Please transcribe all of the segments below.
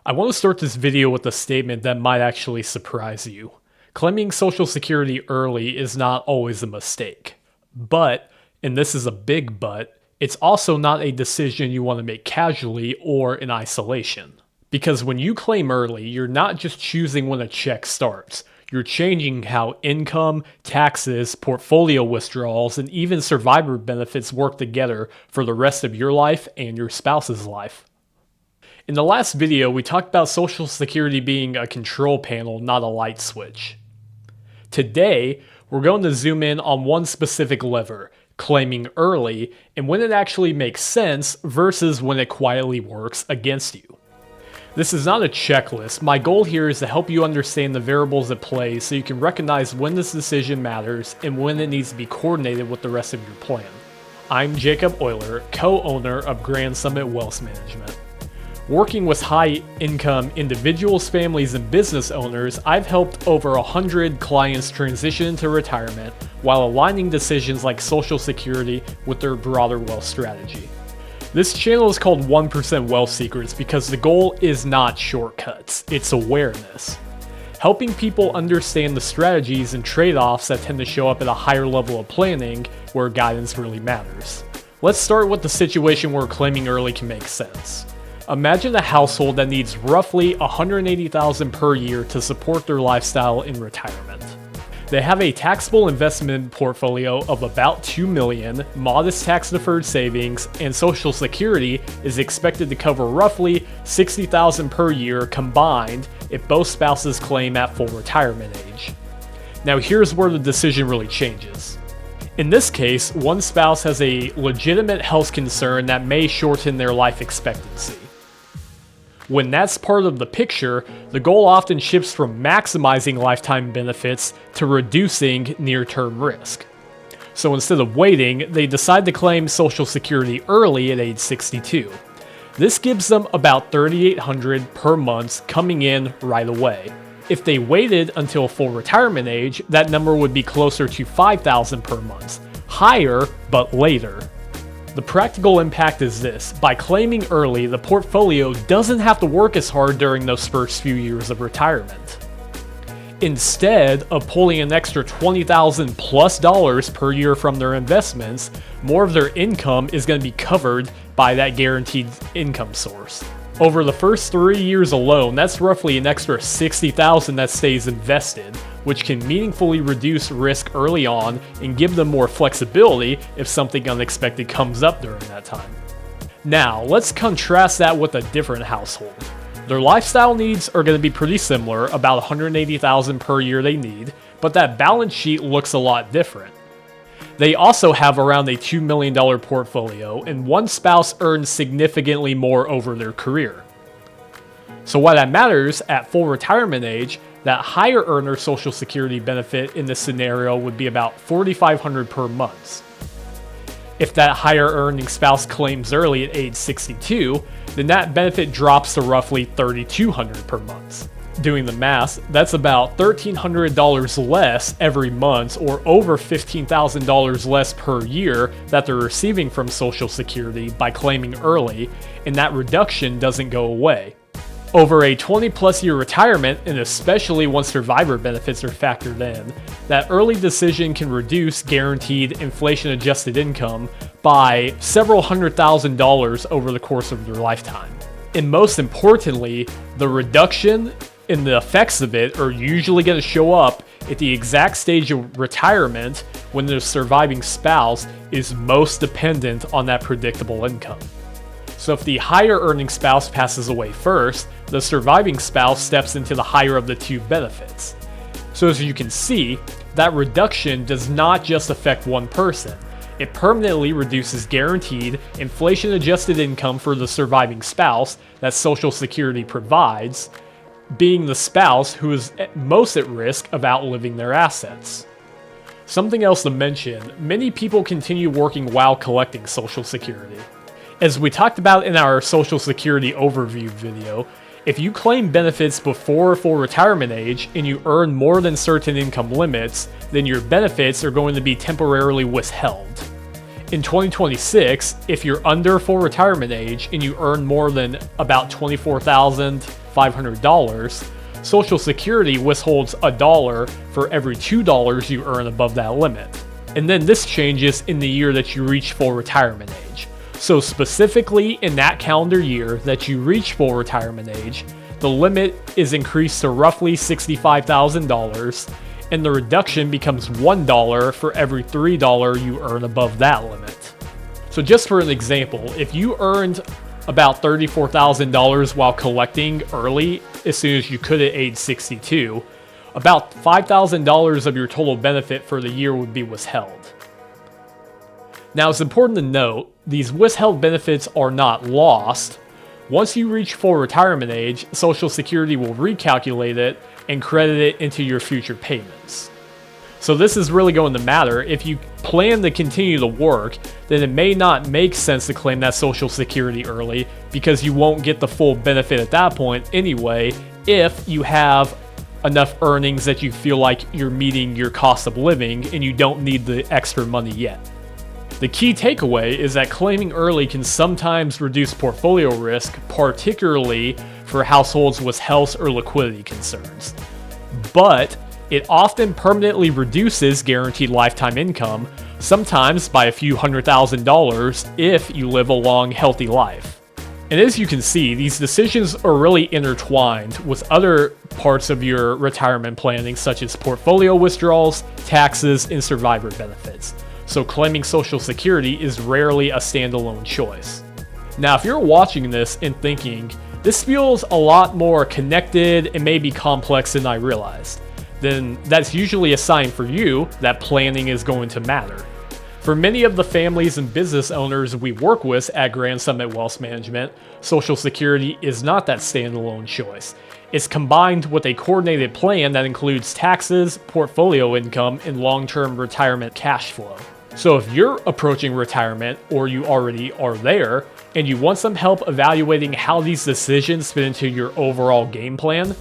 I want to start this video with a statement that might actually surprise you. Claiming Social Security early is not always a mistake. But, and this is a big but, it's also not a decision you want to make casually or in isolation. Because when you claim early, you're not just choosing when a check starts. You're changing how income, taxes, portfolio withdrawals, and even survivor benefits work together for the rest of your life and your spouse's life. In the last video, we talked about Social Security being a control panel, not a light switch. Today, we're going to zoom in on one specific lever, claiming early, and when it actually makes sense versus when it quietly works against you. This is not a checklist. My goal here is to help you understand the variables at play so you can recognize when this decision matters and when it needs to be coordinated with the rest of your plan. I'm Jacob Euler, co-owner of Grand Summit Wealth Management. Working with high-income individuals, families, and business owners, I've helped over 100 clients transition into retirement while aligning decisions like Social Security with their broader wealth strategy. This channel is called 1% Wealth Secrets because the goal is not shortcuts, it's awareness. Helping people understand the strategies and trade-offs that tend to show up at a higher level of planning where guidance really matters. Let's start with the situation where claiming early can make sense. Imagine a household that needs roughly $180,000 per year to support their lifestyle in retirement. They have a taxable investment portfolio of about $2 million, modest tax-deferred savings, and Social Security is expected to cover roughly $60,000 per year combined if both spouses claim at full retirement age. Now here's where the decision really changes. In this case, one spouse has a legitimate health concern that may shorten their life expectancy. When that's part of the picture, the goal often shifts from maximizing lifetime benefits to reducing near-term risk. So instead of waiting, they decide to claim Social Security early at age 62. This gives them about $3,800 per month coming in right away. If they waited until full retirement age, that number would be closer to $5,000 per month, higher but later. The practical impact is this: by claiming early, the portfolio doesn't have to work as hard during those first few years of retirement. Instead of pulling an extra $20,000 plus per year from their investments, more of their income is going to be covered by that guaranteed income source. Over the first 3 years alone, that's roughly an extra $60,000 that stays invested, which can meaningfully reduce risk early on and give them more flexibility if something unexpected comes up during that time. Now, let's contrast that with a different household. Their lifestyle needs are going to be pretty similar, about $180,000 per year they need, but that balance sheet looks a lot different. They also have around a $2 million portfolio, and one spouse earns significantly more over their career. So why that matters, at full retirement age, that higher earner Social Security benefit in this scenario would be about $4,500 per month. If that higher earning spouse claims early at age 62, then that benefit drops to roughly $3,200 per month. Doing the math, that's about $1,300 less every month, or over $15,000 less per year that they're receiving from Social Security by claiming early, and that reduction doesn't go away. Over a 20-plus year retirement, and especially once survivor benefits are factored in, that early decision can reduce guaranteed inflation-adjusted income by several $100,000 over the course of their lifetime. And most importantly, the reduction and the effects of it are usually going to show up at the exact stage of retirement when the surviving spouse is most dependent on that predictable income. So if the higher earning spouse passes away first, the surviving spouse steps into the higher of the two benefits. So as you can see, that reduction does not just affect one person. It permanently reduces guaranteed inflation-adjusted income for the surviving spouse that Social Security provides, being the spouse who is most at risk of outliving their assets. Something else to mention, many people continue working while collecting Social Security. As we talked about in our Social Security overview video, if you claim benefits before full retirement age and you earn more than certain income limits, then your benefits are going to be temporarily withheld. In 2026, if you're under full retirement age and you earn more than about $24,000 $500, Social Security withholds $1 for every $2 you earn above that limit. And then this changes in the year that you reach full retirement age. So specifically in that calendar year that you reach full retirement age, the limit is increased to roughly $65,000, and the reduction becomes $1 for every $3 you earn above that limit. So just for an example, if you earned about $34,000 while collecting early as soon as you could at age 62, about $5,000 of your total benefit for the year would be withheld. Now it's important to note, these withheld benefits are not lost. Once you reach full retirement age, Social Security will recalculate it and credit it into your future payments. So this is really going to matter. If you plan to continue to work, then it may not make sense to claim that Social Security early because you won't get the full benefit at that point anyway if you have enough earnings that you feel like you're meeting your cost of living and you don't need the extra money yet. The key takeaway is that claiming early can sometimes reduce portfolio risk, particularly for households with health or liquidity concerns. But it often permanently reduces guaranteed lifetime income, sometimes by a few $100,000 if you live a long, healthy life. And as you can see, these decisions are really intertwined with other parts of your retirement planning, such as portfolio withdrawals, taxes, and survivor benefits. So claiming Social Security is rarely a standalone choice. Now, if you're watching this and thinking, this feels a lot more connected and maybe complex than I realized, then that's usually a sign for you that planning is going to matter. For many of the families and business owners we work with at Grand Summit Wealth Management, Social Security is not that standalone choice. It's combined with a coordinated plan that includes taxes, portfolio income, and long-term retirement cash flow. So if you're approaching retirement, or you already are there, and you want some help evaluating how these decisions fit into your overall game plan,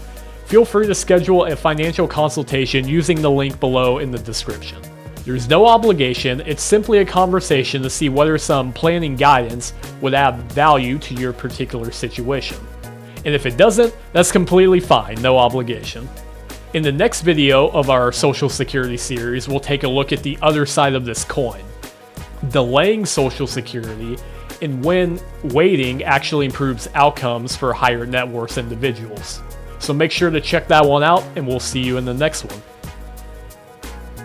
feel free to schedule a financial consultation using the link below in the description. There's no obligation, it's simply a conversation to see whether some planning guidance would add value to your particular situation. And if it doesn't, that's completely fine, no obligation. In the next video of our Social Security series, we'll take a look at the other side of this coin, delaying Social Security and when waiting actually improves outcomes for higher net worth individuals. So make sure to check that one out, and we'll see you in the next one.